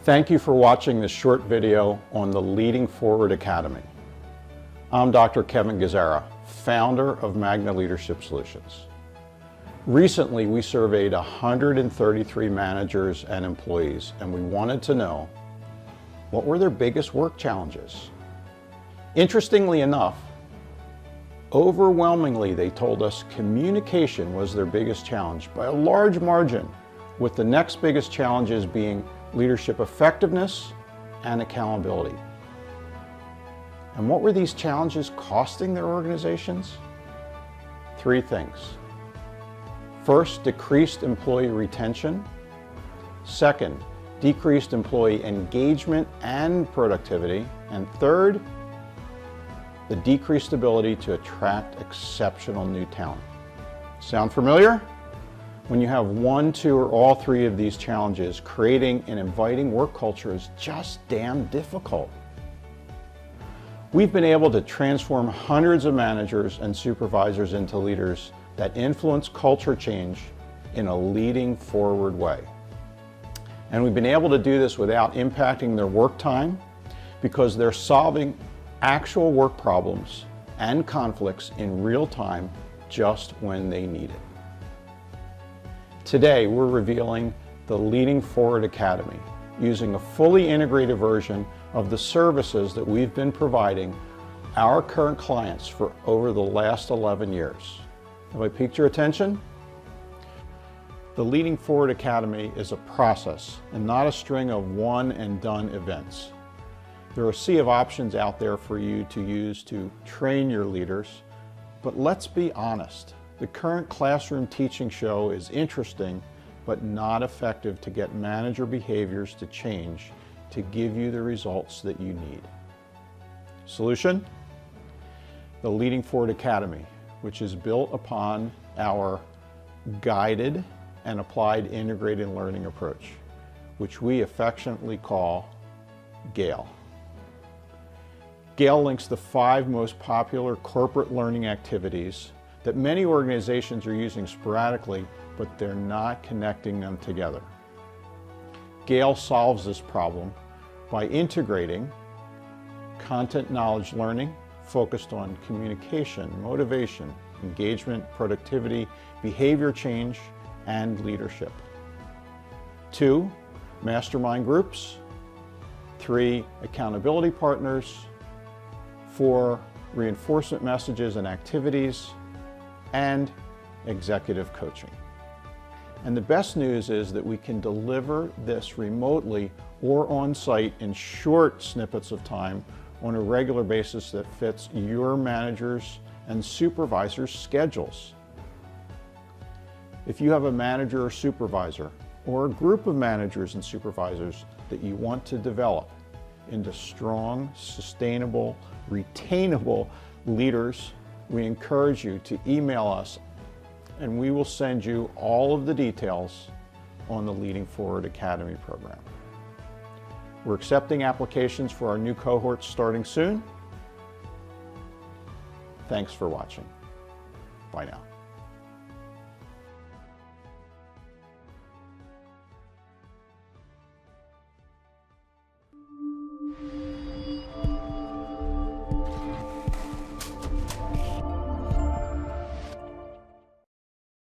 Thank you for watching this short video on the Leading Forward Academy. I'm Dr. Kevin Gazzara, founder of Magna Leadership Solutions. Recently, we surveyed 133 managers and employees, and we wanted to know what were their biggest work challenges. Interestingly enough, overwhelmingly, they told us communication was their biggest challenge by a large margin, with the next biggest challenges being leadership effectiveness and accountability. And what were these challenges costing their organizations? Three things. First, decreased employee retention. Second, decreased employee engagement and productivity. And third, the decreased ability to attract exceptional new talent. Sound familiar? When you have one, two, or all three of these challenges, creating an inviting work culture is just damn difficult. We've been able to transform hundreds of managers and supervisors into leaders that influence culture change in a leading forward way. And we've been able to do this without impacting their work time because they're solving actual work problems and conflicts in real time just when they need it. Today, we're revealing the Leading Forward Academy using a fully integrated version of the services that we've been providing our current clients for over the last 11 years. Have I piqued your attention? The Leading Forward Academy is a process and not a string of one and done events. There are a sea of options out there for you to use to train your leaders, but let's be honest. The current classroom teaching show is interesting, but not effective to get manager behaviors to change to give you the results that you need. Solution? The Leading Forward Academy, which is built upon our guided and applied integrated learning approach, which we affectionately call GALE. GALE links the 5 most popular corporate learning activities that many organizations are using sporadically, but they're not connecting them together. GALE solves this problem by integrating content knowledge learning focused on communication, motivation, engagement, productivity, behavior change, and leadership. 2, mastermind groups. 3, accountability partners. 4, reinforcement messages and activities. And executive coaching. And the best news is that we can deliver this remotely or on site in short snippets of time on a regular basis that fits your managers and supervisors' schedules. If you have a manager or supervisor or a group of managers and supervisors that you want to develop into strong, sustainable, retainable leaders, we encourage you to email us and we will send you all of the details on the Leading Forward Academy program. We're accepting applications for our new cohorts starting soon. Thanks for watching. Bye now.